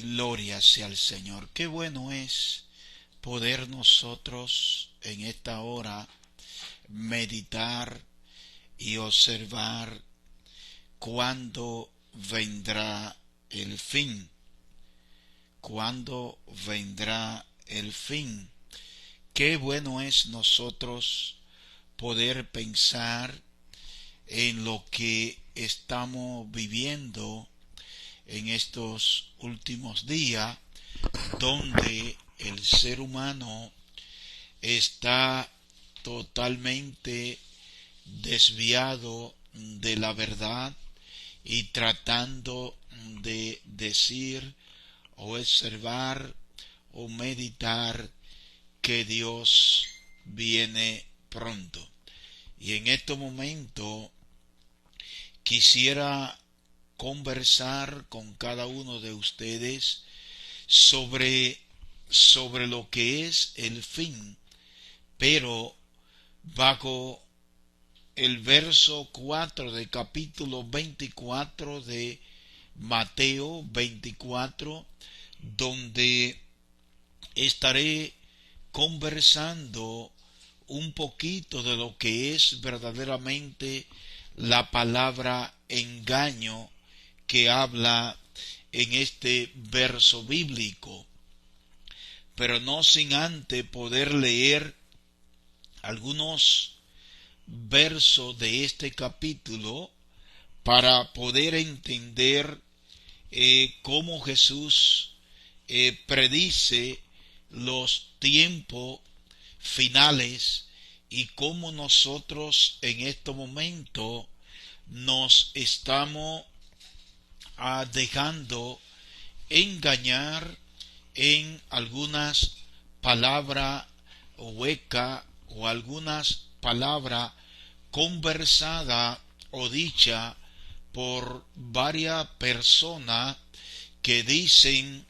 Gloria sea al Señor. Qué bueno es poder nosotros en esta hora meditar y observar cuándo vendrá el fin. ¿Cuándo vendrá el fin? Qué bueno es nosotros poder pensar en lo que estamos viviendo en estos últimos días, donde el ser humano está totalmente desviado de la verdad y tratando de decir o observar o meditar que Dios viene pronto. Y en este momento quisiera conversar con cada uno de ustedes sobre lo que es el fin, pero bajo el verso 4 del capítulo 24 de Mateo 24, donde estaré conversando un poquito de lo que es verdaderamente la palabra engaño que habla en este verso bíblico, pero no sin antes poder leer algunos versos de este capítulo para poder entender cómo Jesús predice los tiempos finales y cómo nosotros en este momento nos estamos dejando engañar en algunas palabras huecas o algunas palabras conversadas o dichas por varias personas que dicen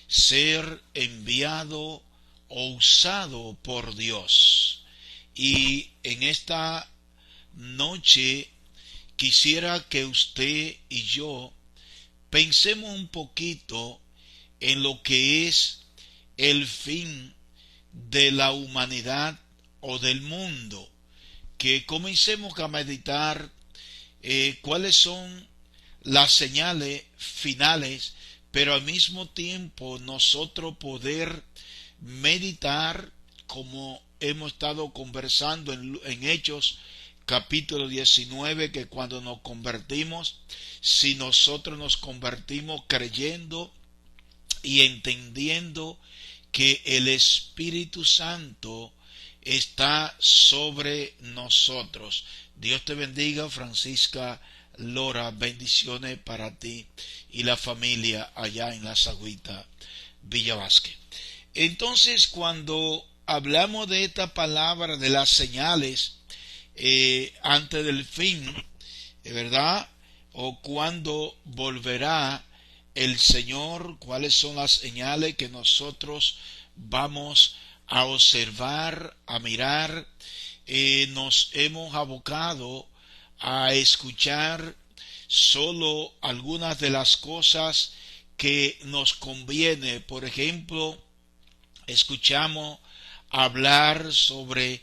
ser enviado o usado por Dios. Y en esta noche quisiera que usted y yo pensemos un poquito en lo que es el fin de la humanidad o del mundo, que comencemos a meditar cuáles son las señales finales, pero al mismo tiempo nosotros poder meditar como hemos estado conversando en Hechos capítulo 19, que cuando nos convertimos, si nosotros nos convertimos creyendo y entendiendo que el Espíritu Santo está sobre nosotros. Dios te bendiga, Francisca Lora, bendiciones para ti y la familia allá en la Sagüita, Villa Vázquez. Entonces, cuando hablamos de esta palabra de las señales antes del fin, ¿verdad? O cuando volverá el Señor, cuáles son las señales que nosotros vamos a observar, a mirar. Nos hemos abocado a escuchar solo algunas de las cosas que nos conviene. Por ejemplo, escuchamos hablar sobre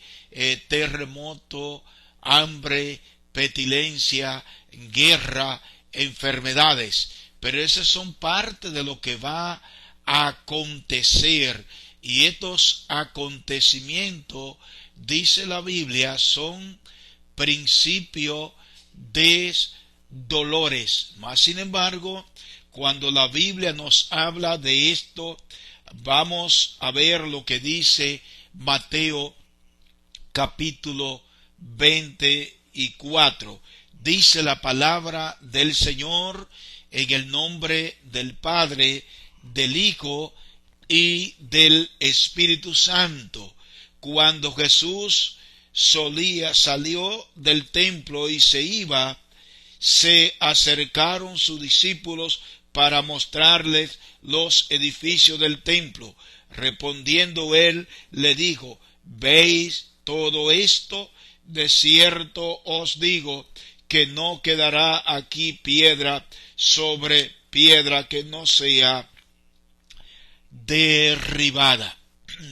terremoto, hambre, pestilencia, guerra, enfermedades, pero esas son parte de lo que va a acontecer, y estos acontecimientos, dice la Biblia, son principio de dolores. Mas sin embargo, cuando la Biblia nos habla de esto, vamos a ver lo que dice Mateo capítulo 24. Dice la palabra del Señor en el nombre del Padre, del Hijo y del Espíritu Santo. cuando Jesús salió del templo y se iba, se acercaron sus discípulos para mostrarles los edificios del templo. Respondiendo él, le dijo: ¿veis todo esto? De cierto os digo que no quedará aquí piedra sobre piedra que no sea derribada.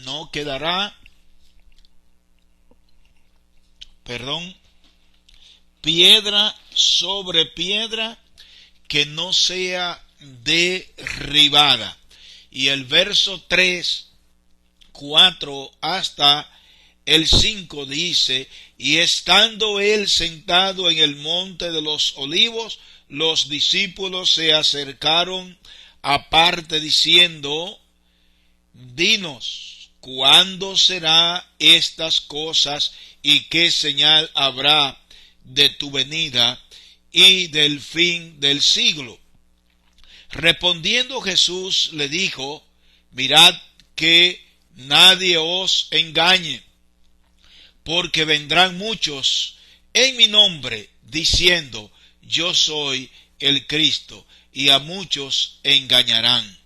No quedará, piedra sobre piedra que no sea derribada. Y el verso 3, 4 hasta el 5 dice: y estando él sentado en el monte de los olivos, los discípulos se acercaron aparte diciendo: dinos, ¿cuándo será estas cosas y qué señal habrá de tu venida y del fin del siglo? Respondiendo Jesús le dijo: mirad que nadie os engañe, porque vendrán muchos en mi nombre diciendo: yo soy el Cristo, y a muchos engañarán.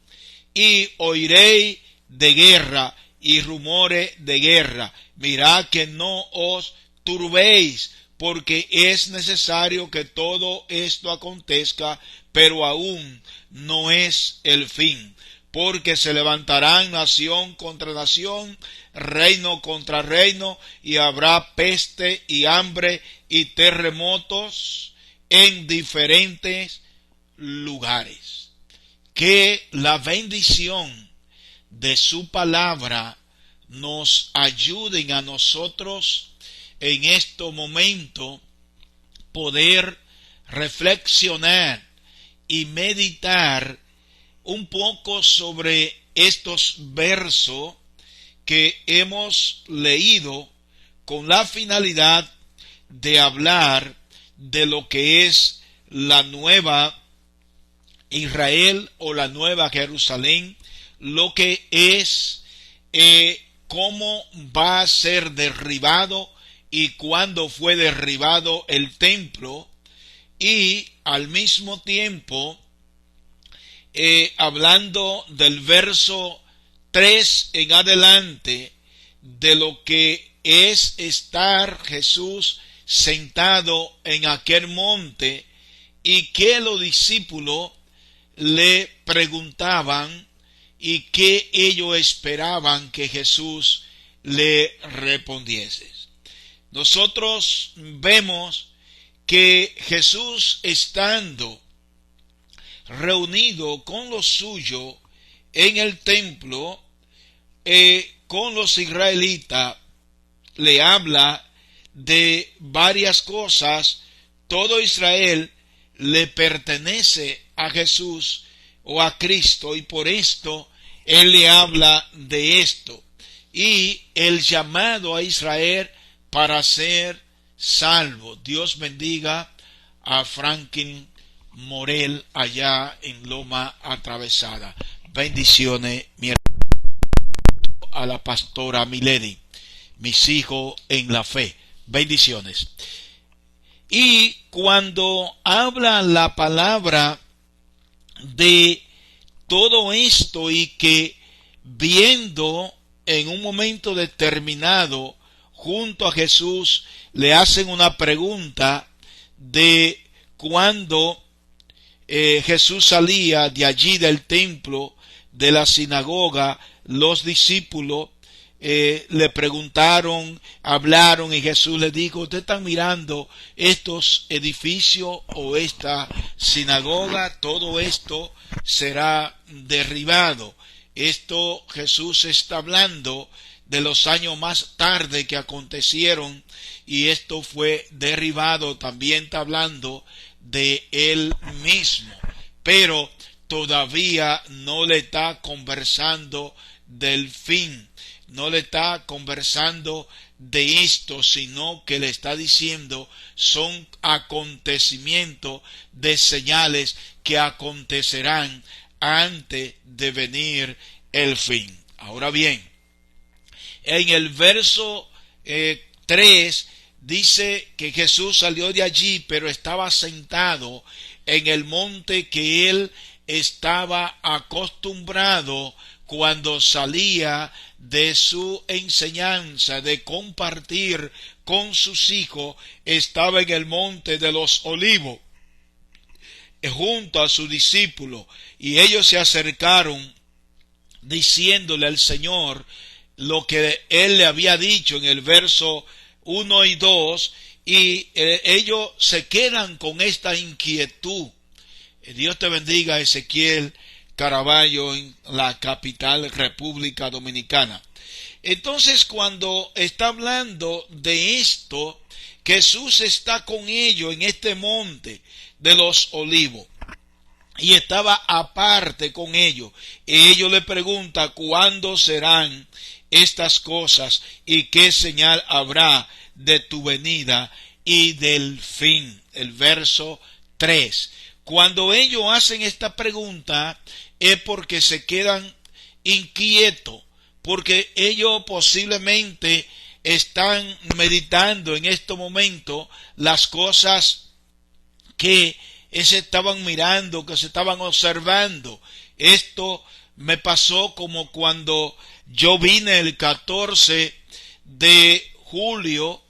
Y oiréis de guerra y rumores de guerra. Mirad que no os turbéis, porque es necesario que todo esto acontezca, pero aún no es el fin. Porque se levantarán nación contra nación, reino contra reino, y habrá peste y hambre y terremotos en diferentes lugares. Que la bendición de su palabra nos ayuden a nosotros en este momento poder reflexionar y meditar un poco sobre estos versos que hemos leído con la finalidad de hablar de lo que es la nueva Israel o la nueva Jerusalén, lo que es cómo va a ser derribado y cuándo fue derribado el templo, y al mismo tiempo hablando del verso 3 en adelante de lo que es estar Jesús sentado en aquel monte y que los discípulos le preguntaban y que ellos esperaban que Jesús le respondiese. Nosotros vemos que Jesús, estando reunido con los suyos en el templo, con los israelitas, le habla de varias cosas. Todo Israel le pertenece a Jesús o a Cristo, y por esto él le habla de esto y el llamado a Israel para ser salvo. Dios bendiga a Franklin Morel allá en Loma Atravesada. Bendiciones, mi hermano, a la pastora Milady, mis hijos en la fe. Bendiciones. Y cuando habla la palabra de todo esto y que viendo en un momento determinado junto a Jesús le hacen una pregunta de cuando Jesús salía de allí del templo, de la sinagoga, los discípulos le preguntaron, hablaron, y Jesús les dijo: ¿ustedes están mirando estos edificios o esta sinagoga? Todo esto será derribado. Esto Jesús está hablando de los años más tarde que acontecieron, y esto fue derribado. También está hablando de él mismo, pero todavía no le está conversando del fin, no le está conversando de esto, sino que le está diciendo son acontecimientos de señales que acontecerán antes de venir el fin. Ahora bien, en el verso 3 dice que Jesús salió de allí, pero estaba sentado en el monte que él estaba acostumbrado cuando salía de su enseñanza, de compartir con sus hijos. Estaba en el monte de los Olivos junto a sus discípulos, y ellos se acercaron diciéndole al Señor lo que él le había dicho en el verso 1 y 2, y ellos se quedan con esta inquietud. Dios te bendiga, Ezequiel Caraballo, en la capital República Dominicana. Entonces, cuando está hablando de esto, Jesús está con ellos en este monte de los Olivos y estaba aparte con ellos. Y ellos le preguntan: ¿cuándo serán estas cosas y qué señal habrá de tu venida y del fin? El verso 3. Cuando ellos hacen esta pregunta es porque se quedan inquietos, porque ellos posiblemente están meditando en este momento las cosas que se estaban mirando, que se estaban observando. Esto me pasó como cuando yo vine el 14 de junio,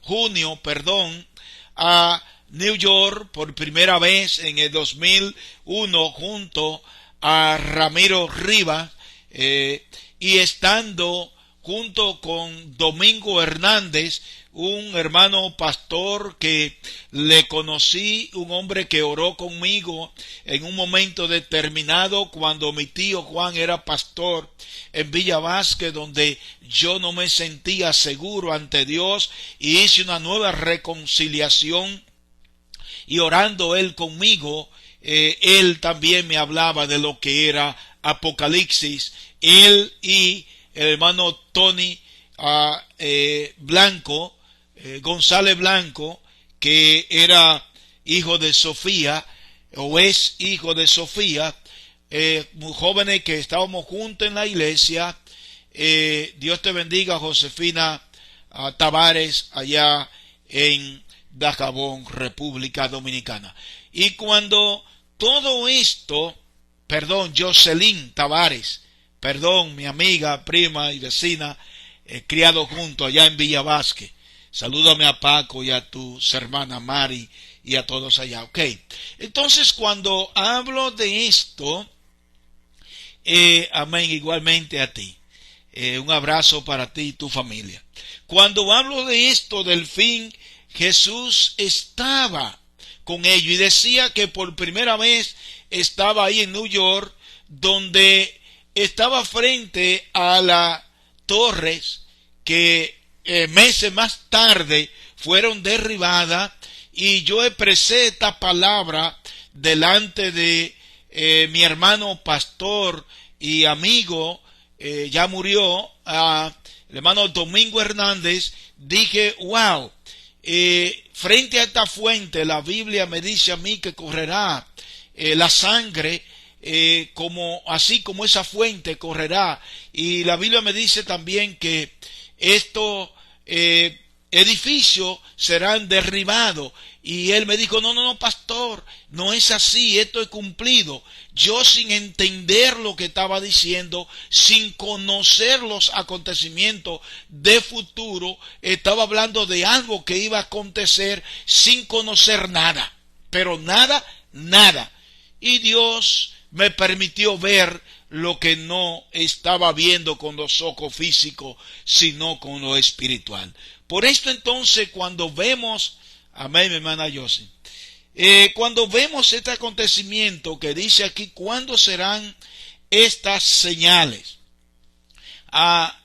a New York por primera vez en el 2001 junto a Ramiro Rivas, y estando junto con Domingo Hernández, un hermano pastor que le conocí, un hombre que oró conmigo en un momento determinado cuando mi tío Juan era pastor en Villa Vázquez, donde yo no me sentía seguro ante Dios, y hice una nueva reconciliación, y orando él conmigo, él también me hablaba de lo que era Apocalipsis. Él y el hermano Tony Blanco, González Blanco, que era hijo de Sofía, o es hijo de Sofía, muy jóvenes que estábamos juntos en la iglesia. Dios te bendiga, Josefina Tavares, allá en Dajabón, República Dominicana. Y cuando todo esto, Jocelyn Tavares, mi amiga, prima y vecina, criado junto allá en Villa Vázquez. Salúdame a Paco y a tus hermanas Mari y a todos allá. Ok. Entonces, cuando hablo de esto, amén, igualmente a ti. Un abrazo para ti y tu familia. Cuando hablo de esto del fin, Jesús estaba con ellos y decía que por primera vez estaba ahí en New York, donde estaba frente a las torres que meses más tarde fueron derribadas, y yo expresé esta palabra delante de mi hermano pastor y amigo, ya murió, el hermano Domingo Hernández. Dije: wow, frente a esta fuente la Biblia me dice a mí que correrá la sangre, así como esa fuente correrá. Y la Biblia me dice también que estos edificios serán derribados. Y él me dijo: no, pastor, no es así, esto es cumplido. Yo, sin entender lo que estaba diciendo, sin conocer los acontecimientos de futuro, estaba hablando de algo que iba a acontecer sin conocer nada, pero nada. Y Dios me permitió ver lo que no estaba viendo con los ojos físicos, sino con lo espiritual. Por esto, entonces, cuando vemos, amén, mi hermana Josie, cuando vemos este acontecimiento que dice aquí: ¿cuándo serán estas señales?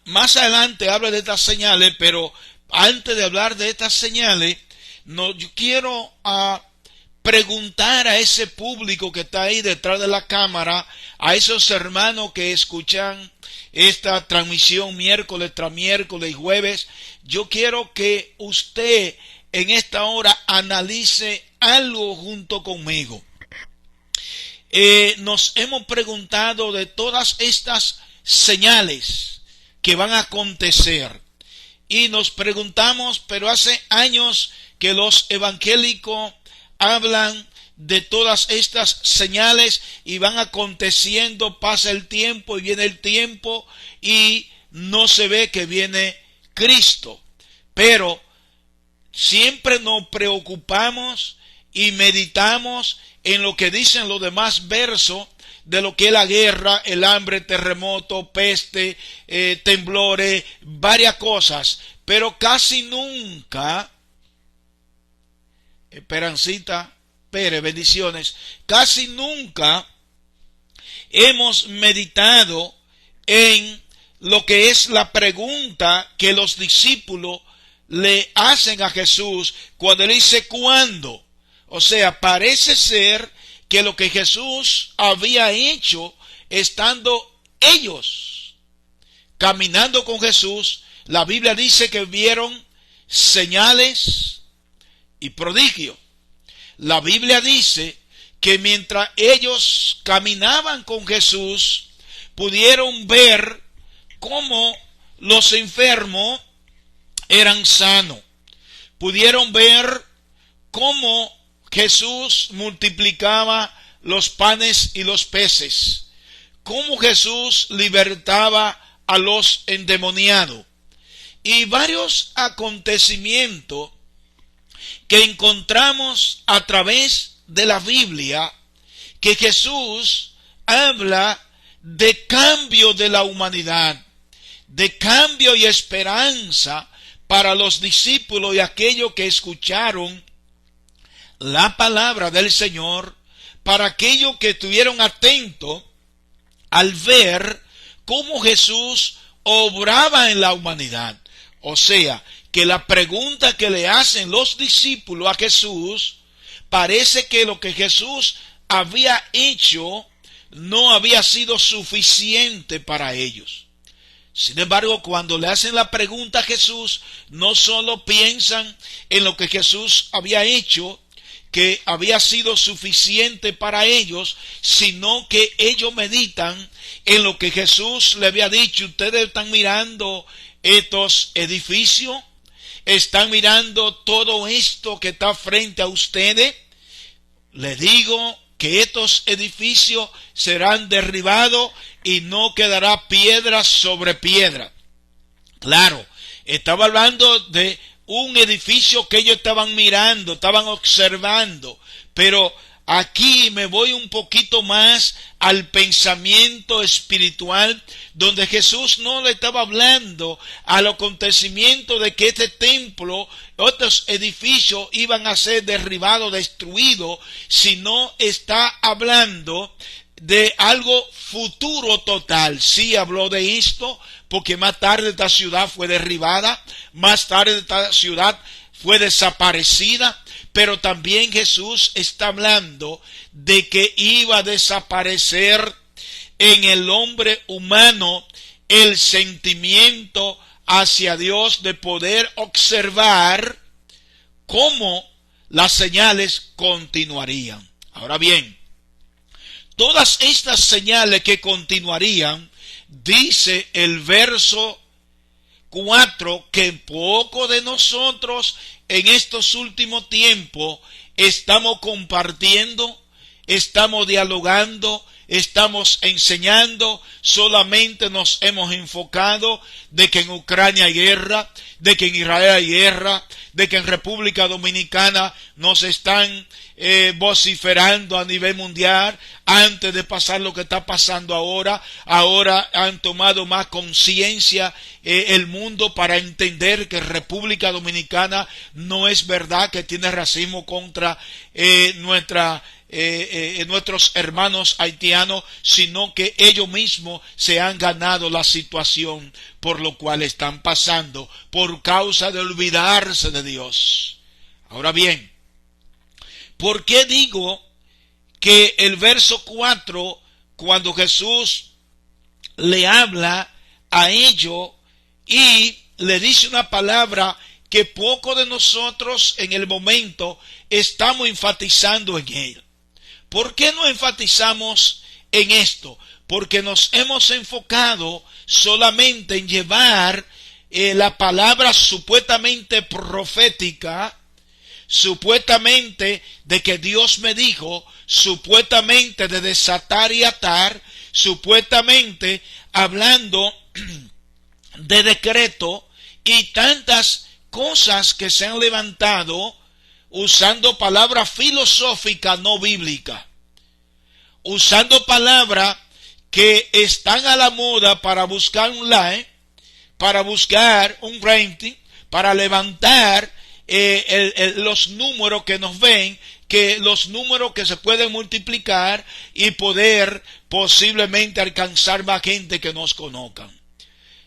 Más adelante habla de estas señales, pero antes de hablar de estas señales, yo quiero preguntar a ese público que está ahí detrás de la cámara, a esos hermanos que escuchan esta transmisión miércoles tras miércoles y jueves. Yo quiero que usted en esta hora analice algo junto conmigo. Nos hemos preguntado de todas estas señales que van a acontecer. y nos preguntamos, pero hace años que los evangélicos hablan de todas estas señales y van aconteciendo, pasa el tiempo y viene el tiempo y no se ve que viene Cristo. Pero siempre nos preocupamos y meditamos en lo que dicen los demás versos de lo que es la guerra, el hambre, terremoto, peste, temblores, varias cosas, pero casi nunca, Esperancita Pérez, bendiciones, casi nunca hemos meditado en lo que es la pregunta que los discípulos le hacen a Jesús cuando él dice ¿cuándo? O sea, parece ser que lo que Jesús había hecho estando ellos caminando con Jesús, la Biblia dice que vieron señales y prodigios. La Biblia dice que mientras ellos caminaban con Jesús, pudieron ver cómo los enfermos eran sanos. Pudieron ver cómo Jesús multiplicaba los panes y los peces. Cómo Jesús libertaba a los endemoniados. Y varios acontecimientos que encontramos a través de la Biblia, que Jesús habla de cambio de la humanidad, de cambio y esperanza para los discípulos y aquellos que escucharon la palabra del Señor, para aquellos que estuvieron atentos al ver cómo Jesús obraba en la humanidad. O sea, que la pregunta que le hacen los discípulos a Jesús, parece que lo que Jesús había hecho no había sido suficiente para ellos. Sin embargo, cuando le hacen la pregunta a Jesús, no solo piensan en lo que Jesús había hecho, que había sido suficiente para ellos, sino que ellos meditan en lo que Jesús le había dicho. Ustedes están mirando estos edificios, están mirando todo esto que está frente a ustedes. Les digo que estos edificios serán derribados y no quedará piedra sobre piedra. Claro, estaba hablando de un edificio que ellos estaban mirando, estaban observando, pero aquí me voy un poquito más al pensamiento espiritual, donde Jesús no le estaba hablando al acontecimiento de que este templo, otros edificios iban a ser derribados, destruidos, sino está hablando de algo futuro total. Sí habló de esto, porque más tarde esta ciudad fue derribada, más tarde esta ciudad fue desaparecida, pero también Jesús está hablando de que iba a desaparecer en el hombre humano el sentimiento hacia Dios de poder observar cómo las señales continuarían. Ahora bien, todas estas señales que continuarían, dice el verso 4, que poco de nosotros en estos últimos tiempos estamos compartiendo, estamos dialogando, estamos enseñando. Solamente nos hemos enfocado de que en Ucrania hay guerra, de que en Israel hay guerra, de que en República Dominicana nos están vociferando a nivel mundial antes de pasar lo que está pasando ahora. Ahora han tomado más conciencia el mundo para entender que República Dominicana no es verdad que tiene racismo contra nuestros hermanos haitianos, sino que ellos mismos se han ganado la situación por lo cual están pasando, por causa de olvidarse de Dios. Ahora bien, ¿por qué digo que el verso 4, cuando Jesús le habla a ellos y le dice una palabra que poco de nosotros en el momento estamos enfatizando en él? ¿Por qué no enfatizamos en esto? Porque nos hemos enfocado solamente en llevar la palabra supuestamente profética, supuestamente de que Dios me dijo, supuestamente de desatar y atar, supuestamente hablando de decreto y tantas cosas que se han levantado usando palabras filosóficas no bíblicas, usando palabras que están a la moda para buscar un like, para buscar un rating, para levantar los números que nos ven, que los números que se pueden multiplicar y poder posiblemente alcanzar más gente que nos conozcan.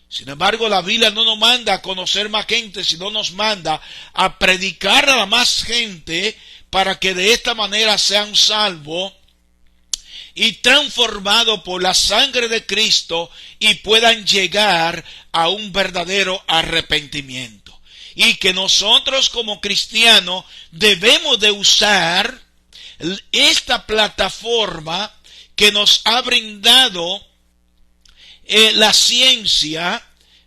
Sin embargo, la Biblia no nos manda a conocer más gente, sino nos manda a predicar a la más gente para que de esta manera sean salvos y transformados por la sangre de Cristo y puedan llegar a un verdadero arrepentimiento. Y que nosotros como cristianos debemos de usar esta plataforma que nos ha brindado la ciencia,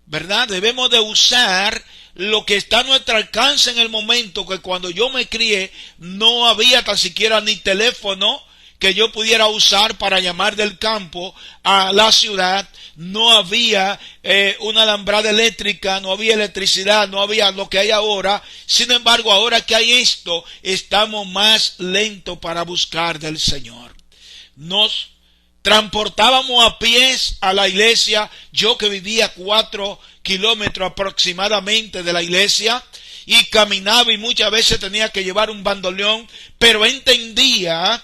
¿verdad? Debemos de usar lo que está a nuestro alcance en el momento, que cuando yo me crié no había tan siquiera ni teléfono que yo pudiera usar para llamar del campo a la ciudad, no había una alambrada eléctrica, no había electricidad, no había lo que hay ahora. Sin embargo, ahora que hay esto, estamos más lentos para buscar del Señor. Nos transportábamos a pies a la iglesia, yo que vivía 4 kilómetros aproximadamente de la iglesia, y caminaba y muchas veces tenía que llevar un bandoleón, pero entendía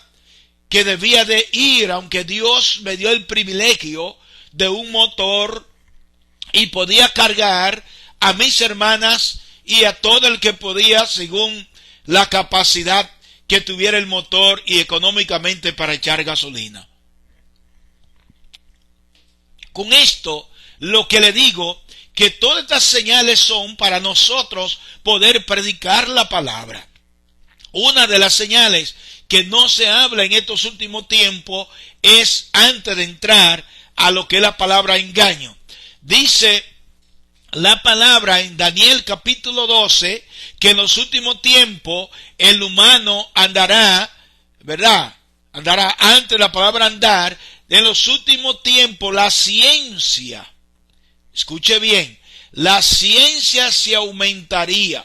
que debía de ir, aunque Dios me dio el privilegio de un motor y podía cargar a mis hermanas y a todo el que podía según la capacidad que tuviera el motor y económicamente para echar gasolina. Con esto, lo que le digo, que todas estas señales son para nosotros poder predicar la palabra. Una de las señales que no se habla en estos últimos tiempos es antes de entrar a lo que es la palabra engaño. Dice la palabra en Daniel capítulo 12 que en los últimos tiempos el humano andará, ¿verdad? Andará antes de la palabra andar. En los últimos tiempos la ciencia, escuche bien, la ciencia se aumentaría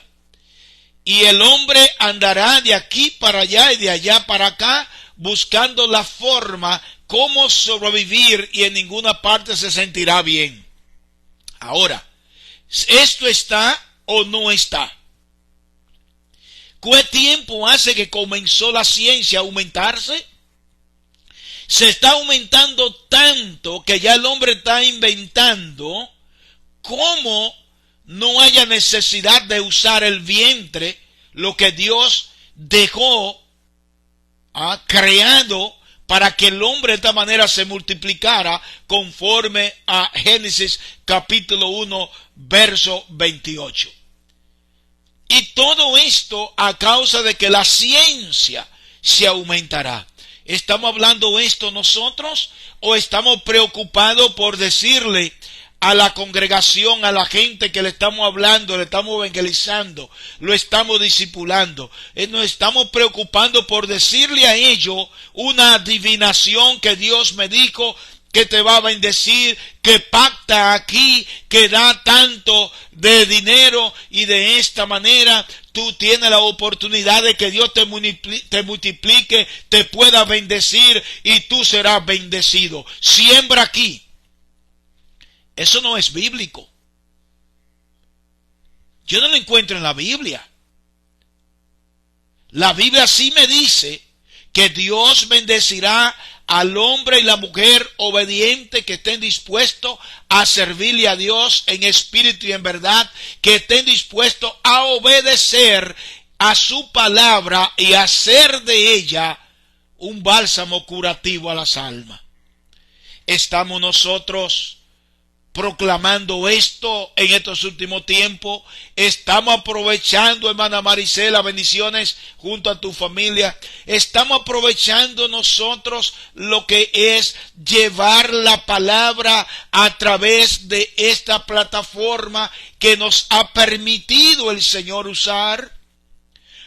y el hombre andará de aquí para allá y de allá para acá buscando la forma cómo sobrevivir y en ninguna parte se sentirá bien. Ahora, ¿esto está o no está? ¿Qué tiempo hace que comenzó la ciencia a aumentarse? Se está aumentando tanto que ya el hombre está inventando cómo no haya necesidad de usar el vientre, lo que Dios dejó creado para que el hombre de esta manera se multiplicara conforme a Génesis capítulo 1 verso 28. Y todo esto a causa de que la ciencia se aumentará. ¿Estamos hablando esto nosotros o estamos preocupados por decirle a la congregación, a la gente que le estamos hablando, le estamos evangelizando, lo estamos discipulando? Nos estamos preocupando por decirle a ellos una adivinación que Dios me dijo que te va a bendecir, que pacta aquí, que da tanto de dinero y de esta manera tú tienes la oportunidad de que Dios te multiplique, te pueda bendecir y tú serás bendecido. Siembra aquí. Eso no es bíblico. Yo no lo encuentro en la Biblia. La Biblia sí me dice que Dios bendecirá al hombre y la mujer obediente que estén dispuestos a servirle a Dios en espíritu y en verdad, que estén dispuestos a obedecer a su palabra y hacer de ella un bálsamo curativo a las almas. Estamos nosotros proclamando esto en estos últimos tiempos. Estamos aprovechando, hermana Maricela, bendiciones junto a tu familia. Estamos aprovechando nosotros lo que es llevar la palabra a través de esta plataforma que nos ha permitido el Señor usar,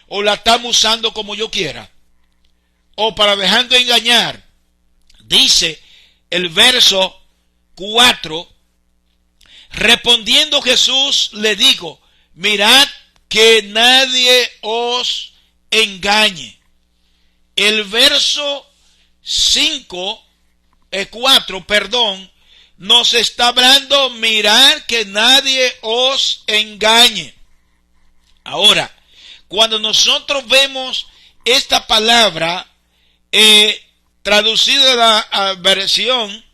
o la estamos usando como yo quiera, o para dejando engañar. Dice el verso 4, respondiendo Jesús le dijo, mirad que nadie os engañe. El verso 4, nos está hablando, mirad que nadie os engañe. Ahora, cuando nosotros vemos esta palabra traducida a la versión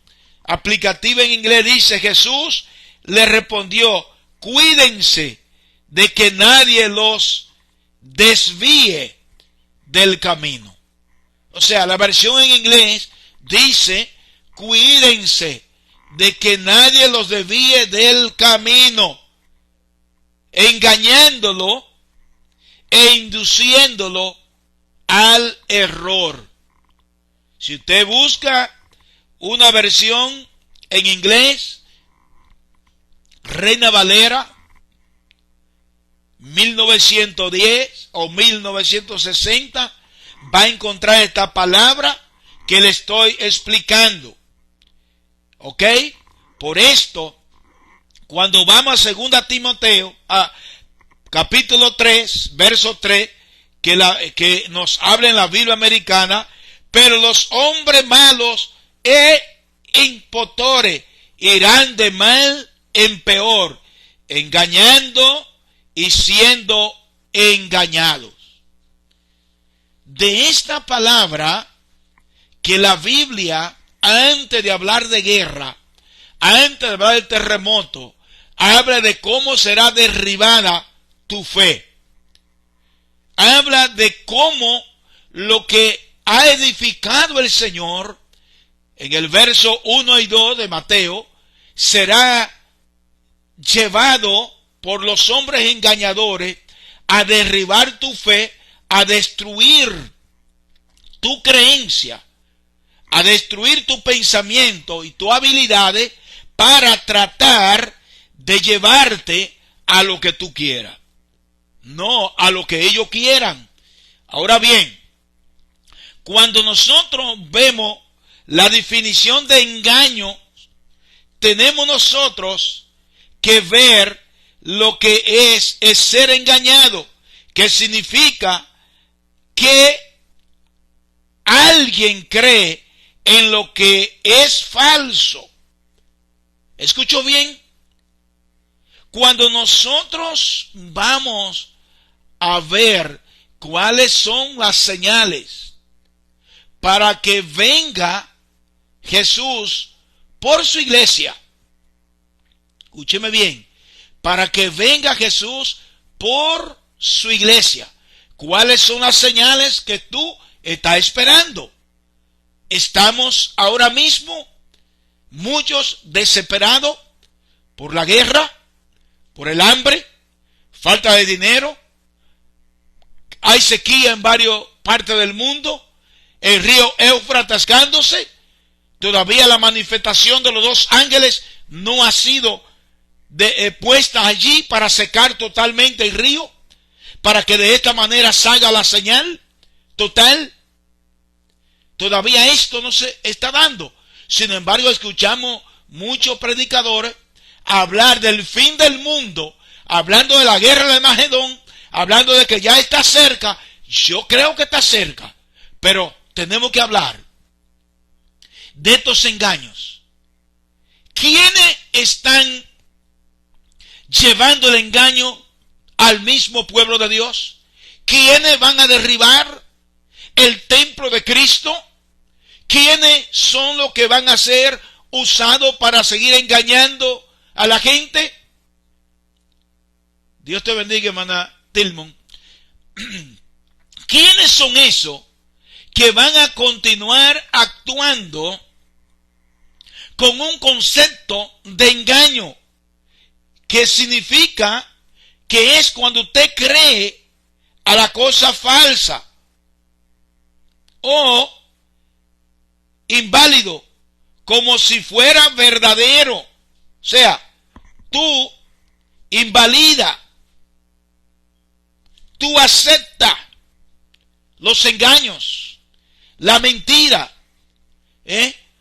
aplicativa en inglés, dice, Jesús le respondió, cuídense de que nadie los desvíe del camino. O sea, la versión en inglés dice, cuídense de que nadie los desvíe del camino, engañándolo e induciéndolo al error. Si usted busca una versión en inglés, Reina Valera 1910 o 1960, va a encontrar esta palabra que le estoy explicando. ¿Ok? Por esto, cuando vamos a 2 Timoteo, capítulo 3, verso 3, que nos habla en la Biblia americana, pero los hombres malos e impotores irán de mal en peor, engañando y siendo engañados. De esta palabra que la Biblia, antes de hablar de guerra, antes de hablar del terremoto, habla de cómo será derribada tu fe. Habla de cómo lo que ha edificado el Señor en el verso 1 y 2 de Mateo será llevado por los hombres engañadores a derribar tu fe, a destruir tu creencia, a destruir tu pensamiento y tus habilidades para tratar de llevarte a lo que tú quieras, no a lo que ellos quieran. Ahora bien, cuando nosotros vemos la definición de engaño, tenemos nosotros que ver lo que es ser engañado, que significa que alguien cree en lo que es falso. ¿Escucho bien? Cuando nosotros vamos a ver cuáles son las señales para que venga Jesús por su iglesia, escúcheme bien, para que venga Jesús por su iglesia, ¿cuáles son las señales que tú estás esperando? Estamos ahora mismo muchos desesperados por la guerra, por el hambre, falta de dinero, hay sequía en varias partes del mundo, el río Éufrates atascándose, todavía la manifestación de los dos ángeles no ha sido puesta allí para secar totalmente el río, para que de esta manera salga la señal total. Todavía esto no se está dando. Sin embargo, escuchamos muchos predicadores hablar del fin del mundo, hablando de la guerra de Magedón, hablando de que ya está cerca. Yo creo que está cerca, pero tenemos que hablar de estos engaños. ¿Quiénes están llevando el engaño al mismo pueblo de Dios? ¿Quiénes van a derribar el templo de Cristo? ¿Quiénes son los que van a ser usados para seguir engañando a la gente? Dios te bendiga, hermana Tilmon. ¿Quiénes son esos que van a continuar actuando con un concepto de engaño, que significa que es cuando usted cree a la cosa falsa, o inválido, como si fuera verdadero. O sea, tú invalida, tú aceptas los engaños, la mentira,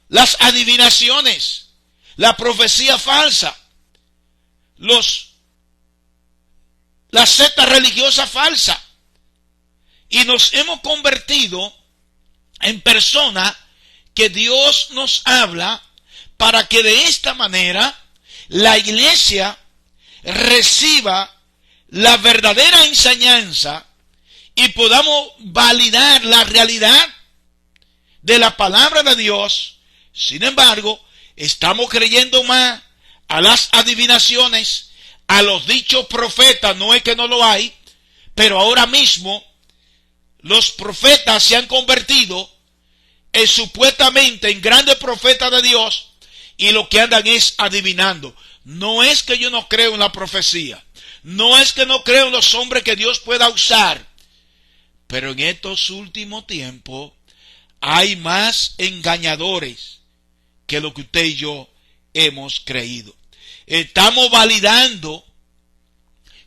las adivinaciones, la profecía falsa, la secta religiosa falsa, y nos hemos convertido en personas que Dios nos habla para que de esta manera la iglesia reciba la verdadera enseñanza y podamos validar la realidad de la palabra de Dios. Sin embargo, estamos creyendo más a las adivinaciones, a los dichos profetas. No es que no lo hay, pero ahora mismo los profetas se han convertido supuestamente en grandes profetas de Dios, y lo que andan es adivinando. No es que yo no creo en la profecía, no es que no creo en los hombres que Dios pueda usar, pero en estos últimos tiempos hay más engañadores que lo que usted y yo hemos creído. Estamos validando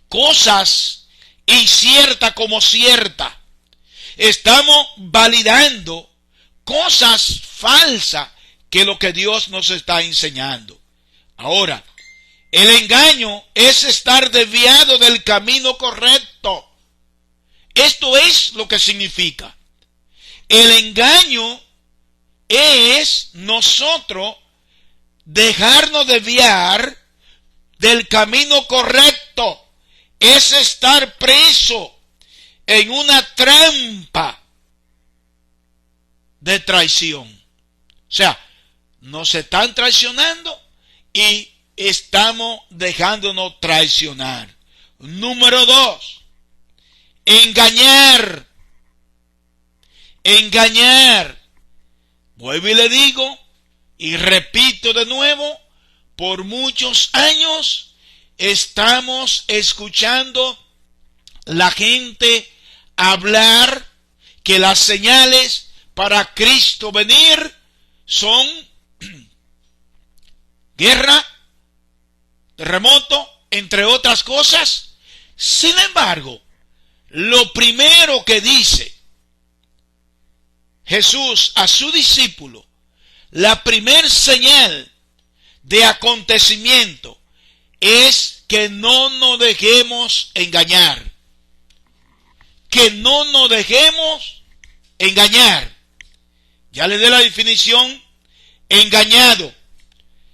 cosas inciertas como ciertas. Estamos validando cosas falsas que lo que Dios nos está enseñando. Ahora, el engaño es estar desviado del camino correcto. Esto es lo que significa. El engaño es nosotros dejarnos desviar del camino correcto. Es estar preso en una trampa de traición. O sea, nos están traicionando y estamos dejándonos traicionar. Número 2, engañar. Engañar. Vuelvo y le digo y repito de nuevo, por muchos años estamos escuchando la gente hablar que las señales para Cristo venir son guerra, terremoto, entre otras cosas. Sin embargo, lo primero que dice Jesús a su discípulo, la primer señal de acontecimiento, es que no nos dejemos engañar. Que no nos dejemos engañar. Ya le dé la definición: engañado.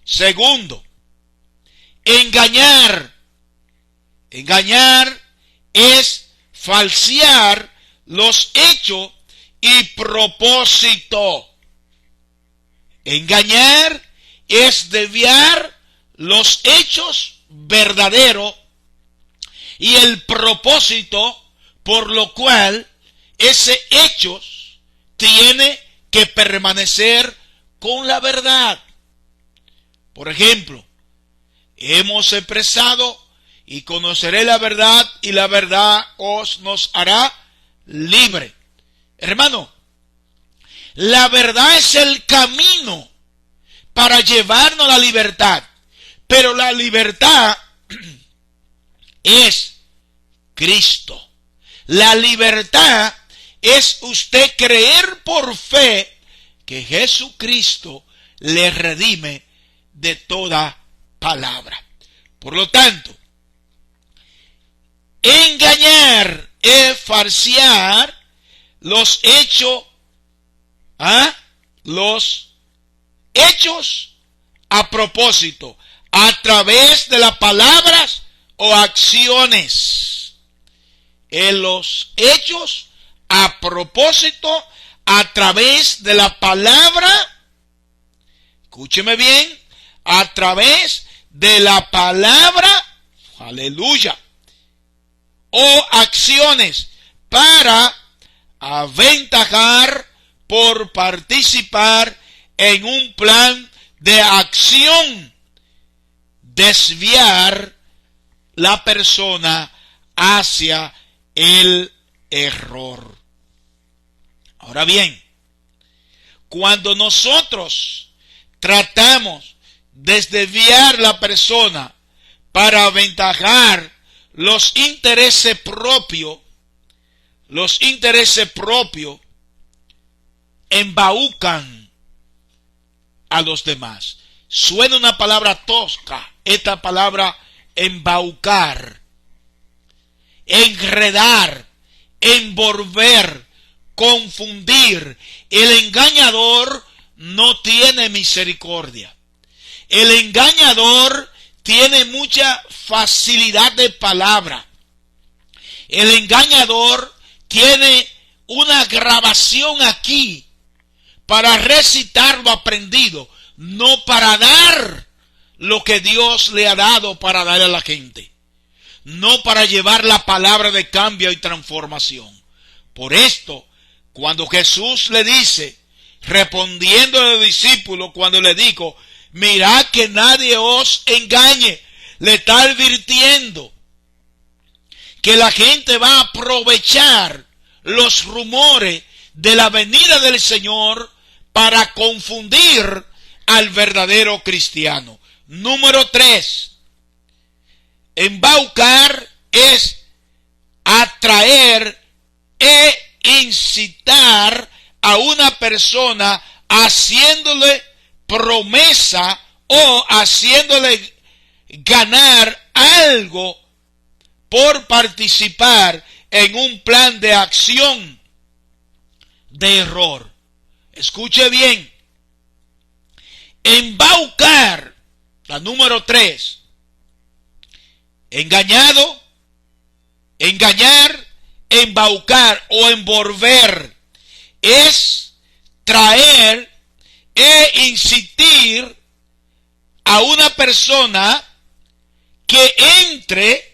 Segundo, engañar. Engañar es falsear los hechos y propósito. Engañar es desviar los hechos verdaderos y el propósito por lo cual ese hecho tiene que permanecer con la verdad. Por ejemplo, hemos expresado: y conoceré la verdad, y la verdad nos hará libre. Hermano, la verdad es el camino para llevarnos a la libertad, pero la libertad es Cristo. La libertad es usted creer por fe que Jesucristo le redime de toda palabra. Por lo tanto, engañar es falsear los hechos, a propósito, a través de las palabras o acciones. En los hechos a propósito, a través de la palabra, escúcheme bien, a través de la palabra, aleluya, o acciones para aventajar por participar en un plan de acción desviar la persona hacia el error. Ahora bien, cuando nosotros tratamos de desviar la persona para aventajar los intereses propios embaucan a los demás. Suena una palabra tosca, esta palabra embaucar, enredar, envolver, confundir. El engañador no tiene misericordia. El engañador tiene mucha facilidad de palabra. El engañador tiene una grabación aquí para recitar lo aprendido, no para dar lo que Dios le ha dado para dar a la gente, no para llevar la palabra de cambio y transformación. Por esto, cuando Jesús le dice, respondiendo al discípulo, cuando le dijo, mirad que nadie os engañe, le está advirtiendo que la gente va a aprovechar los rumores de la venida del Señor para confundir al verdadero cristiano. Número 3. Embaucar es atraer e incitar a una persona haciéndole promesa o haciéndole ganar algo por participar en un plan de acción de error. Escuche bien. Embaucar, la número 3. Engañado, engañar, embaucar o envolver es traer e incitar a una persona que entre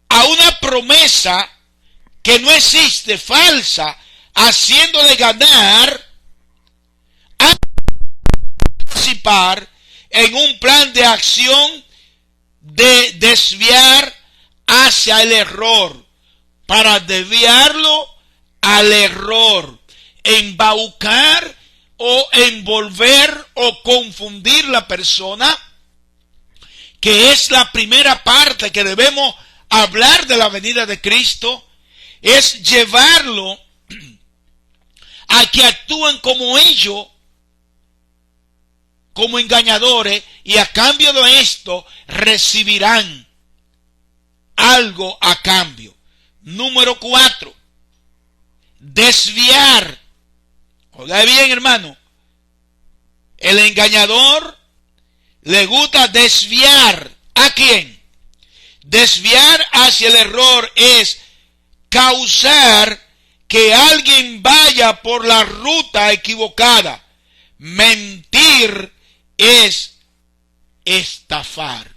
a una promesa que no existe, falsa, haciéndole ganar a participar en un plan de acción de desviar hacia el error, para desviarlo al error, embaucar o envolver o confundir la persona, que es la primera parte que debemos hablar de la venida de Cristo, es llevarlo a que actúen como ellos, como engañadores, y a cambio de esto recibirán algo a cambio. Número 4. Desviar. Oiga bien, hermano. El engañador le gusta desviar. ¿A quién? Desviar hacia el error es causar que alguien vaya por la ruta equivocada. Mentir es estafar.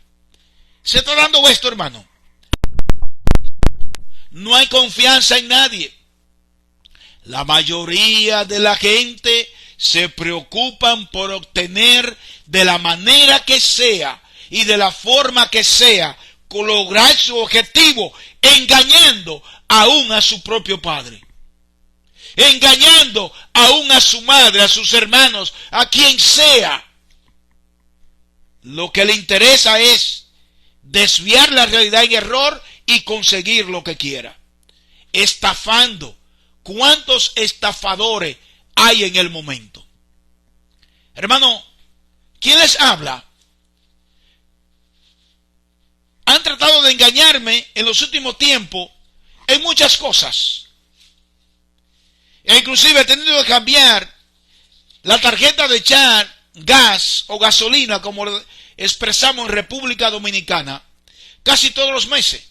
¿Se está dando esto, hermano? No hay confianza en nadie. La mayoría de la gente se preocupan por obtener de la manera que sea y de la forma que sea, con lograr su objetivo, engañando aún a su propio padre, engañando aún a su madre, a sus hermanos, a quien sea. Lo que le interesa es desviar la realidad en error y conseguir lo que quiera. Estafando. ¿Cuántos estafadores hay en el momento? Hermano, ¿quién les habla? Han tratado de engañarme en los últimos tiempos en muchas cosas. E inclusive he tenido que cambiar la tarjeta de echar gas o gasolina, como expresamos en República Dominicana, casi todos los meses.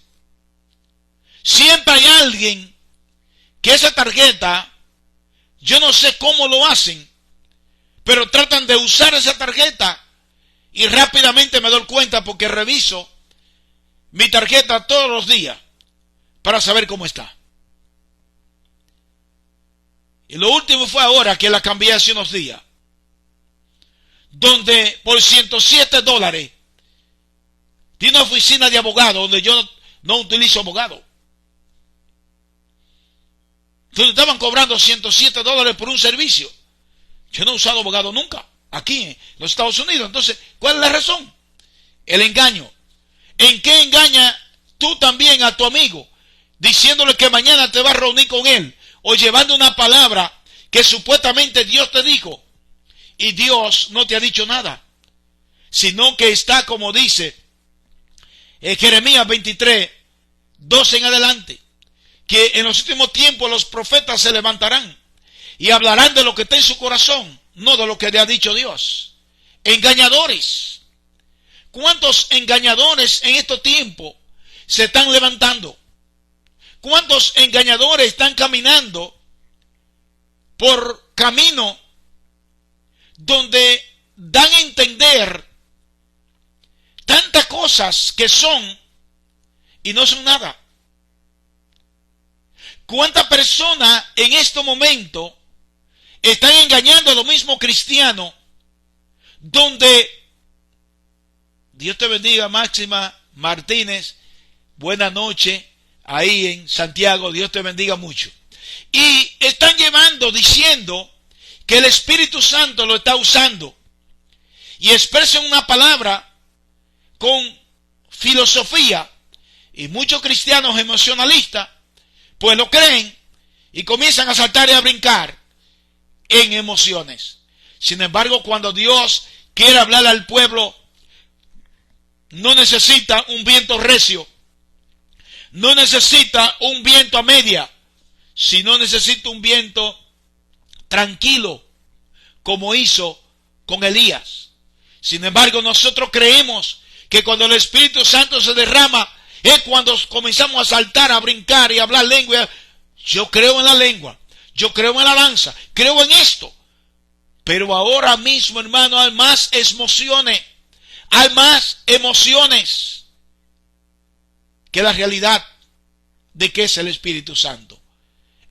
Siempre hay alguien que esa tarjeta, yo no sé cómo lo hacen, pero tratan de usar esa tarjeta y rápidamente me doy cuenta porque reviso mi tarjeta todos los días para saber cómo está. Y lo último fue ahora que la cambié hace unos días. donde por $107 tiene una oficina de abogado donde yo no utilizo abogado. Entonces estaban cobrando $107 por un servicio. Yo no he usado abogado nunca aquí en los Estados Unidos. Entonces, ¿cuál es la razón? El engaño. ¿En qué engaña tú también a tu amigo? Diciéndole que mañana te vas a reunir con él, o llevando una palabra que supuestamente Dios te dijo, y Dios no te ha dicho nada, sino que está como dice Jeremías 23, 12 en adelante, que en los últimos tiempos los profetas se levantarán y hablarán de lo que está en su corazón, no de lo que le ha dicho Dios. Engañadores. ¿Cuántos engañadores en estos tiempos se están levantando? ¿Cuántos engañadores están caminando por camino donde dan a entender tantas cosas que son y no son nada? ¿Cuántas personas en este momento están engañando a los mismos cristianos donde, Dios te bendiga, Máxima Martínez, buena noche, ahí en Santiago, Dios te bendiga mucho, y están llevando, diciendo que el Espíritu Santo lo está usando, y expresan una palabra con filosofía, y muchos cristianos emocionalistas pues lo creen y comienzan a saltar y a brincar en emociones. Sin embargo, cuando Dios quiere hablar al pueblo, no necesita un viento recio, no necesita un viento a media, sino necesita un viento tranquilo, como hizo con Elías. Sin embargo, nosotros creemos que cuando el Espíritu Santo se derrama, es cuando comenzamos a saltar, a brincar y a hablar lengua. Yo creo en la lengua, yo creo en la danza, creo en esto. Pero ahora mismo, hermano, hay más emociones que la realidad de que es el Espíritu Santo.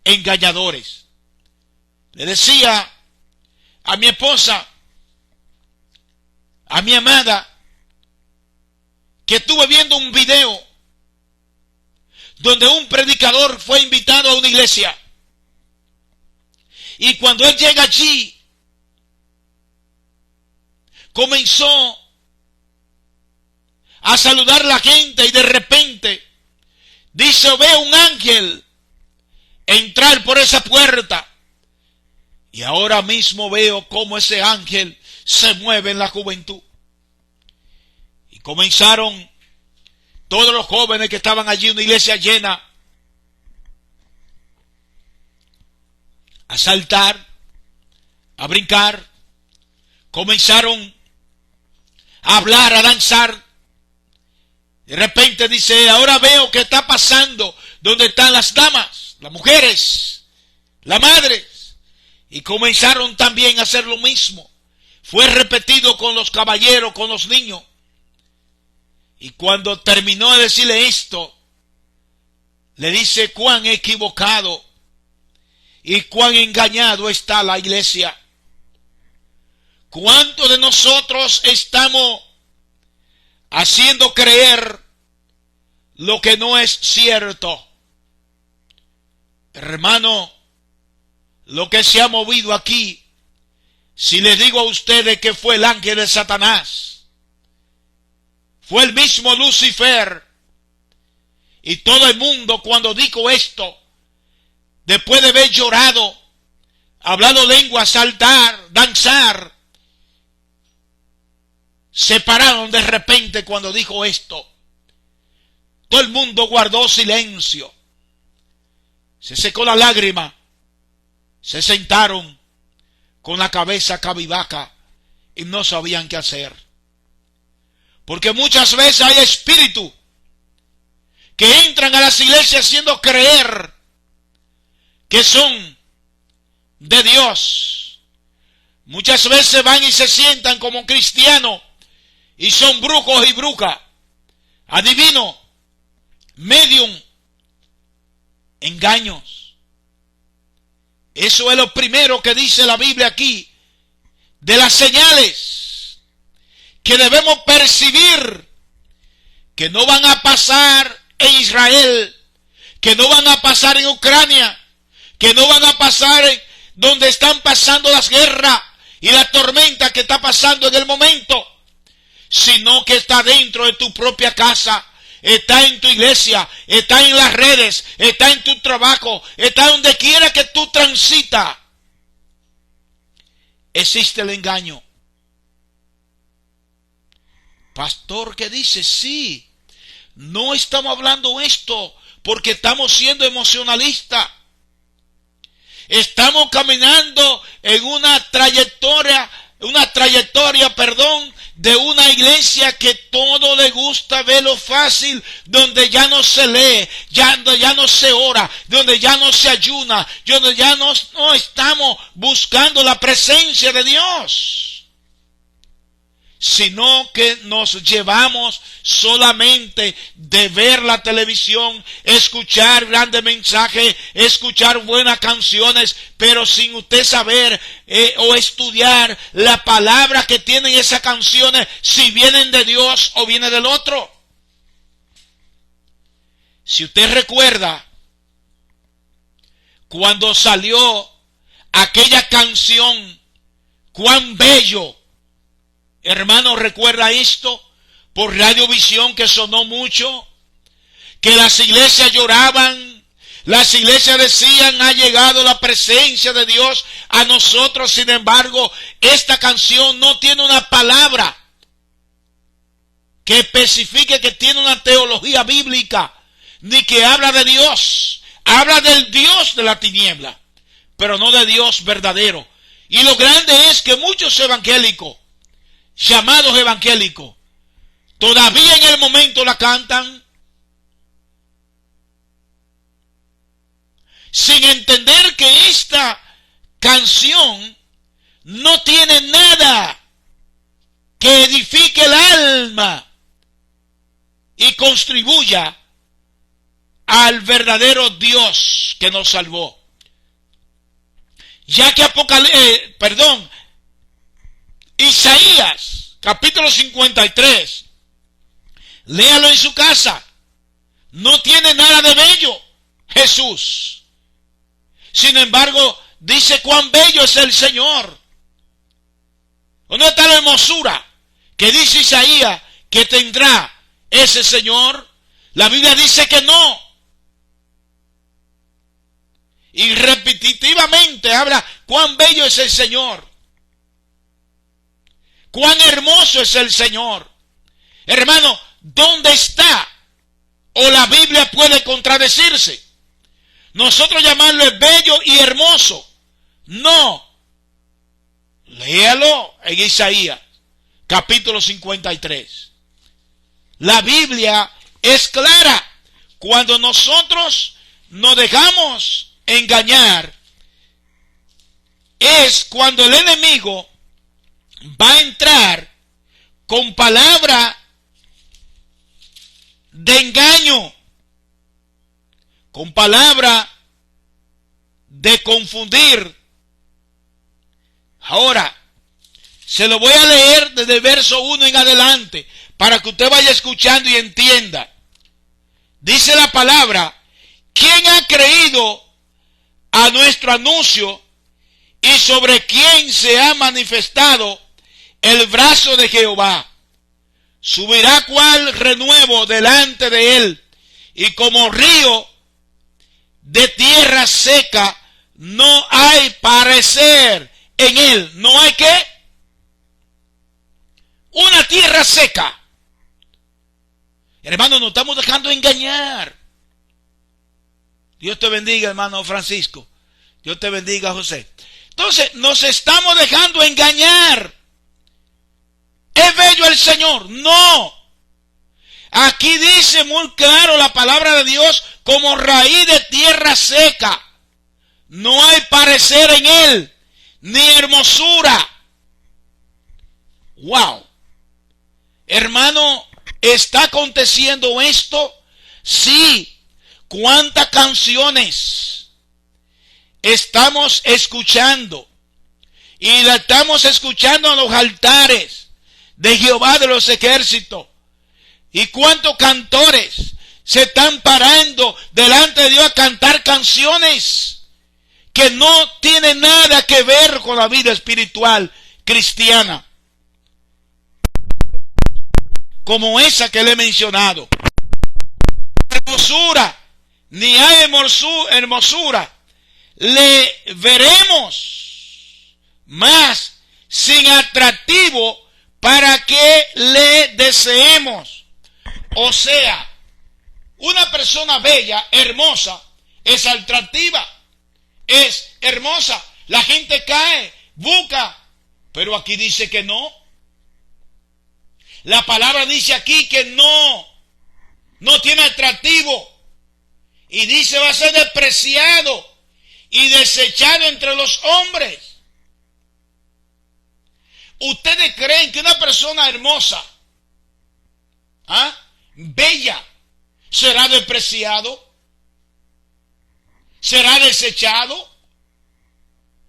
Engañadores. Le decía a mi esposa, a mi amada, que estuve viendo un video donde un predicador fue invitado a una iglesia, y cuando él llega allí comenzó a saludar a la gente, y de repente dice: veo un ángel entrar por esa puerta, y ahora mismo veo cómo ese ángel se mueve en la juventud. Y comenzaron todos los jóvenes que estaban allí, una iglesia llena, a saltar, a brincar. Comenzaron a hablar, a danzar. De repente dice: ahora veo que está pasando donde están las damas, las mujeres, las madres. Y comenzaron también a hacer lo mismo. Fue repetido con los caballeros, con los niños. Y cuando terminó de decirle esto, le dice cuán equivocado y cuán engañado está la iglesia. ¿Cuántos de nosotros estamos haciendo creer lo que no es cierto? Hermano, lo que se ha movido aquí, si les digo a ustedes que fue el ángel de Satanás, fue el mismo Lucifer, y todo el mundo, cuando dijo esto, después de haber llorado, hablado lengua, saltar, danzar, se pararon de repente cuando dijo esto. Todo el mundo guardó silencio, se secó la lágrima, se sentaron con la cabeza cabizbaja y no sabían qué hacer. Porque muchas veces hay espíritus que entran a las iglesias haciendo creer que son de Dios. Muchas veces van y se sientan como cristianos y son brujos y brujas, adivinos, medium, engaños. Eso es lo primero que dice la Biblia aquí de las señales que debemos percibir que no van a pasar en Israel, que no van a pasar en Ucrania, que no van a pasar en donde están pasando las guerras y la tormenta que está pasando en el momento, sino que está dentro de tu propia casa, está en tu iglesia, está en las redes, está en tu trabajo, está donde quiera que tú transitas. Existe el engaño. Pastor, ¿qué dice? Sí, no estamos hablando esto porque estamos siendo emocionalistas. Estamos caminando en una trayectoria, de una iglesia que todo le gusta ver lo fácil, donde ya no se lee, donde ya no se ora, donde ya no se ayuna, donde ya no estamos buscando la presencia de Dios, sino que nos llevamos solamente de ver la televisión, escuchar grandes mensajes, escuchar buenas canciones, pero sin usted saber o estudiar la palabra que tienen esas canciones, si vienen de Dios o vienen del otro. Si usted recuerda cuando salió aquella canción, Cuán Bello, hermano, ¿recuerda esto? Por Radiovisión, que sonó mucho, que las iglesias lloraban, las iglesias decían, ha llegado la presencia de Dios a nosotros. Sin embargo, esta canción no tiene una palabra que especifique que tiene una teología bíblica, ni que habla de Dios. Habla del Dios de la tiniebla, pero no de Dios verdadero. Y lo grande es que muchos evangélicos, llamados evangélicos, todavía en el momento la cantan sin entender que esta canción no tiene nada que edifique el alma y contribuya al verdadero Dios que nos salvó. Ya que Isaías, capítulo 53, léalo en su casa, no tiene nada de bello Jesús. Sin embargo, dice cuán bello es el Señor. ¿Dónde está la hermosura que dice Isaías que tendrá ese Señor? La Biblia dice que no. Y repetitivamente habla cuán bello es el Señor. Cuán hermoso es el Señor. Hermano, ¿dónde está? O la Biblia puede contradecirse. Nosotros llamarlo bello y hermoso. No. Léalo en Isaías, capítulo 53. La Biblia es clara. Cuando nosotros nos dejamos engañar, es cuando el enemigo va a entrar con palabra de engaño, con palabra de confundir. Ahora, se lo voy a leer desde el verso 1 en adelante, para que usted vaya escuchando y entienda. Dice la palabra: ¿quién ha creído a nuestro anuncio y sobre quién se ha manifestado el brazo de Jehová? Subirá cual renuevo delante de él, y como río de tierra seca, no hay parecer en él. ¿No hay qué? Una tierra seca. Hermano, nos estamos dejando engañar. Dios te bendiga, hermano Francisco. Dios te bendiga, José. Entonces, nos estamos dejando engañar. ¿Es bello el Señor? No. Aquí dice muy claro la palabra de Dios: como raíz de tierra seca, no hay parecer en él, ni hermosura. Wow. Hermano, ¿está aconteciendo esto? Sí. ¿Cuántas canciones estamos escuchando? Y la estamos escuchando en los altares, de Jehová de los ejércitos. ¿Y cuántos cantores se están parando delante de Dios a cantar canciones que no tienen nada que ver con la vida espiritual cristiana? Como esa que le he mencionado. Hermosura, ni hay hermosura. Le veremos más sin atractivo para que le deseemos. O sea, una persona bella, hermosa, es atractiva, es hermosa. La gente cae, busca, pero aquí dice que no. La palabra dice aquí que no tiene atractivo. Y dice va a ser despreciado y desechado entre los hombres. ¿Ustedes creen que una persona hermosa, bella, será despreciado? ¿Será desechado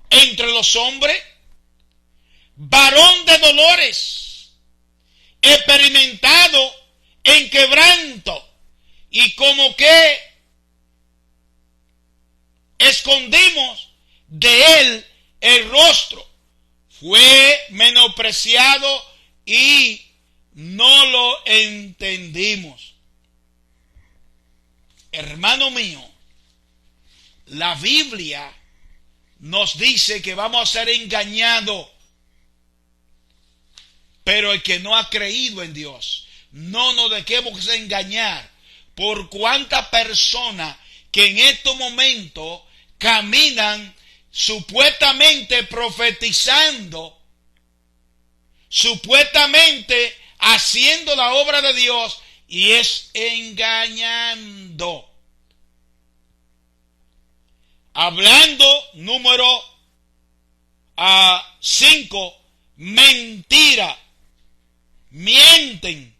entre los hombres? Varón de dolores, experimentado en quebranto, y como que escondimos de él el rostro, fue menospreciado y no lo entendimos. Hermano mío, la Biblia nos dice que vamos a ser engañados, pero el que no ha creído en Dios, no nos dejemos engañar por cuántas personas que en estos momentos caminan supuestamente profetizando, supuestamente haciendo la obra de Dios, y es engañando. Hablando, número 5, mentira. Mienten,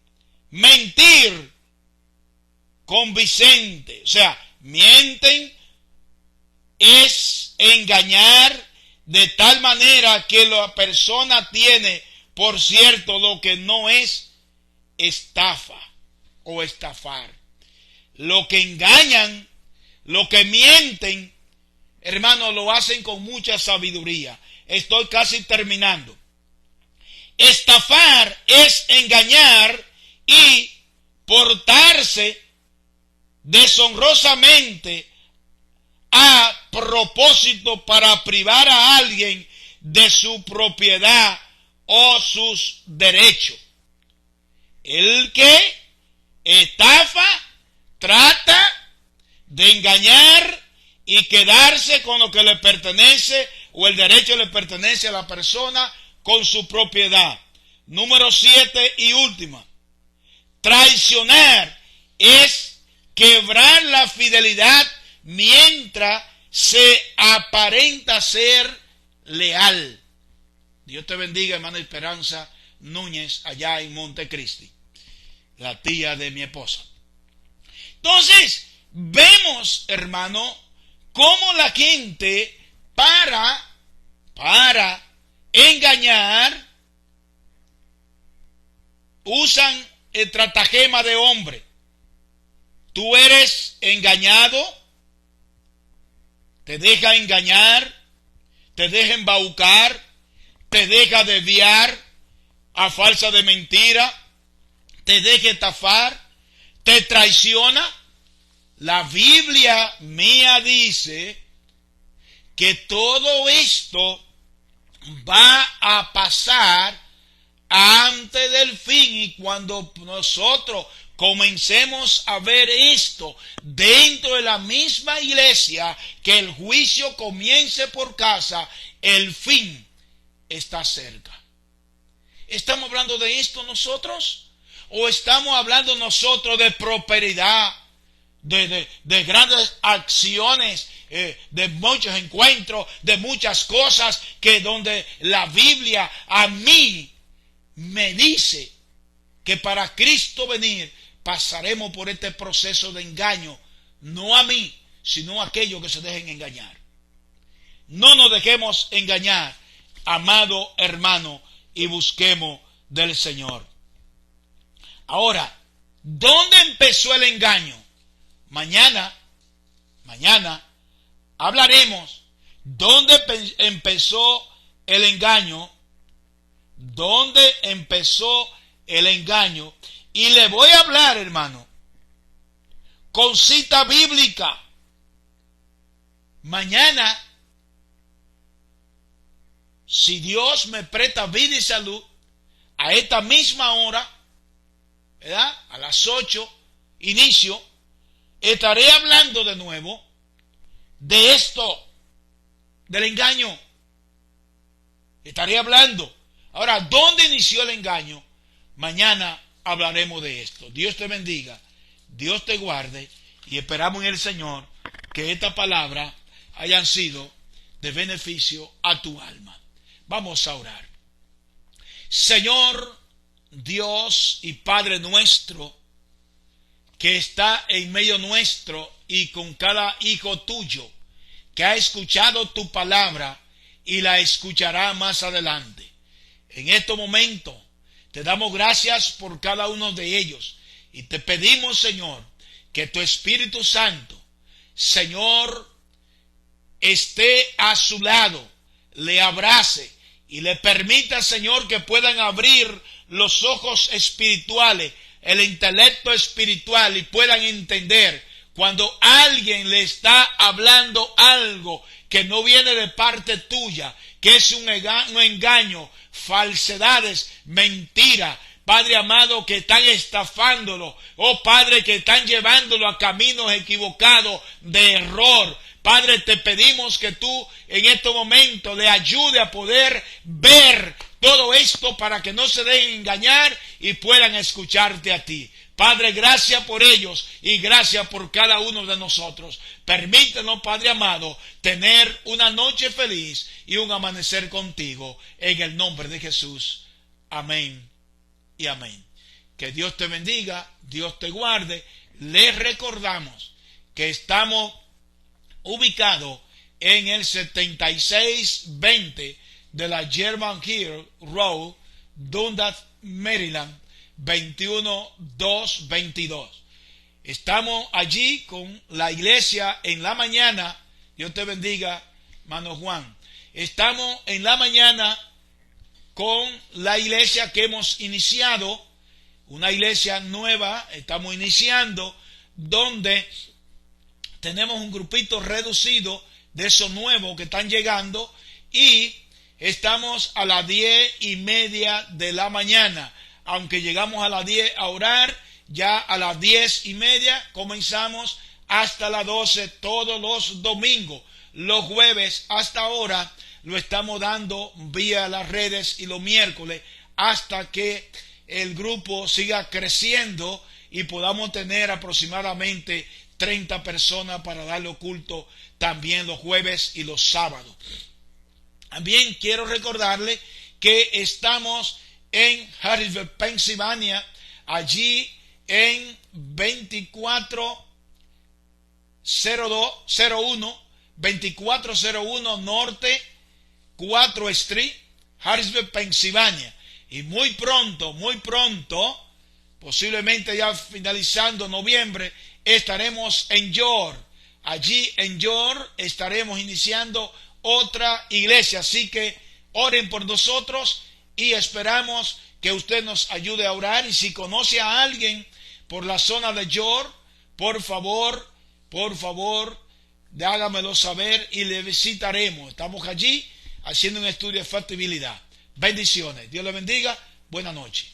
mentir convincente. O sea, mienten es engañar de tal manera que la persona tiene por cierto lo que no es estafa o estafar. Lo que engañan, lo que mienten, hermano, lo hacen con mucha sabiduría. Estoy casi terminando. Estafar es engañar y portarse deshonrosamente a propósito para privar a alguien de su propiedad o sus derechos. El que estafa trata de engañar y quedarse con lo que le pertenece, o el derecho le pertenece a la persona con su propiedad. Número 7 y última. Traicionar es quebrar la fidelidad mientras se aparenta ser leal. Dios te bendiga, hermana Esperanza Núñez, allá en Montecristi, la tía de mi esposa. Entonces, vemos, hermano, cómo la gente para engañar usan el estratagema de hombre. Tú eres engañado, te deja engañar, te deja embaucar, te deja desviar a falsa de mentira, te deja estafar, te traiciona. La Biblia mía dice que todo esto va a pasar antes del fin, y cuando nosotros comencemos a ver esto dentro de la misma iglesia, que el juicio comience por casa, el fin está cerca. ¿Estamos hablando de esto nosotros? ¿O estamos hablando nosotros de prosperidad, de grandes acciones, de muchos encuentros, de muchas cosas que donde la Biblia a mí me dice que para Cristo venir pasaremos por este proceso de engaño? No a mí, sino a aquellos que se dejen engañar. No nos dejemos engañar, amado hermano, y busquemos del Señor. Ahora, ¿dónde empezó el engaño? Mañana hablaremos dónde empezó el engaño, dónde empezó el engaño, y le voy a hablar, hermano, con cita bíblica. Mañana, si Dios me presta vida y salud, a esta misma hora, ¿verdad? A las 8, inicio, estaré hablando de nuevo de esto, del engaño. Estaré hablando. Ahora, ¿dónde inició el engaño? Mañana hablaremos de esto. Dios te bendiga, Dios te guarde, y esperamos en el Señor que esta palabra hayan sido de beneficio a tu alma. Vamos a orar. Señor Dios y Padre nuestro, que está en medio nuestro y con cada hijo tuyo que ha escuchado tu palabra y la escuchará más adelante. En este momento te damos gracias por cada uno de ellos y te pedimos, Señor, que tu Espíritu Santo, Señor, esté a su lado, le abrace y le permita, Señor, que puedan abrir los ojos espirituales, el intelecto espiritual, y puedan entender cuando alguien le está hablando algo que no viene de parte tuya, que es un engaño, falsedades, mentira, Padre amado, que están estafándolo, oh Padre, que están llevándolo a caminos equivocados de error. Padre, te pedimos que tú en este momento le ayude a poder ver todo esto para que no se dejen engañar y puedan escucharte a ti. Padre, gracias por ellos y gracias por cada uno de nosotros. Permítenos, Padre amado, tener una noche feliz y un amanecer contigo, en el nombre de Jesús. Amén y amén. Que Dios te bendiga, Dios te guarde. Les recordamos que estamos ubicados en el 7620 de la German Hill Road, Dundas, Maryland, 21222. Estamos allí con la iglesia en la mañana. Dios te bendiga, hermano Juan. Estamos en la mañana con la iglesia que hemos iniciado, una iglesia nueva, estamos iniciando, donde tenemos un grupito reducido de esos nuevos que están llegando, y estamos a las 10:30 de la mañana. Aunque llegamos a las 10 a orar, ya a las 10:30 comenzamos hasta las 12 todos los domingos. Los jueves hasta ahora lo estamos dando vía las redes, y los miércoles hasta que el grupo siga creciendo y podamos tener aproximadamente 30 personas para darle culto también los jueves y los sábados. También quiero recordarle que estamos en Harrisburg, Pensilvania, allí en 2401 Norte 4 Street, Harrisburg, Pensilvania. Y muy pronto, posiblemente ya finalizando noviembre, estaremos en York. Allí en York estaremos iniciando otra iglesia. Así que oren por nosotros y esperamos que usted nos ayude a orar. Y si conoce a alguien por la zona de York, por favor, hágamelo saber y le visitaremos. Estamos allí haciendo un estudio de factibilidad. Bendiciones. Dios le bendiga. Buenas noches.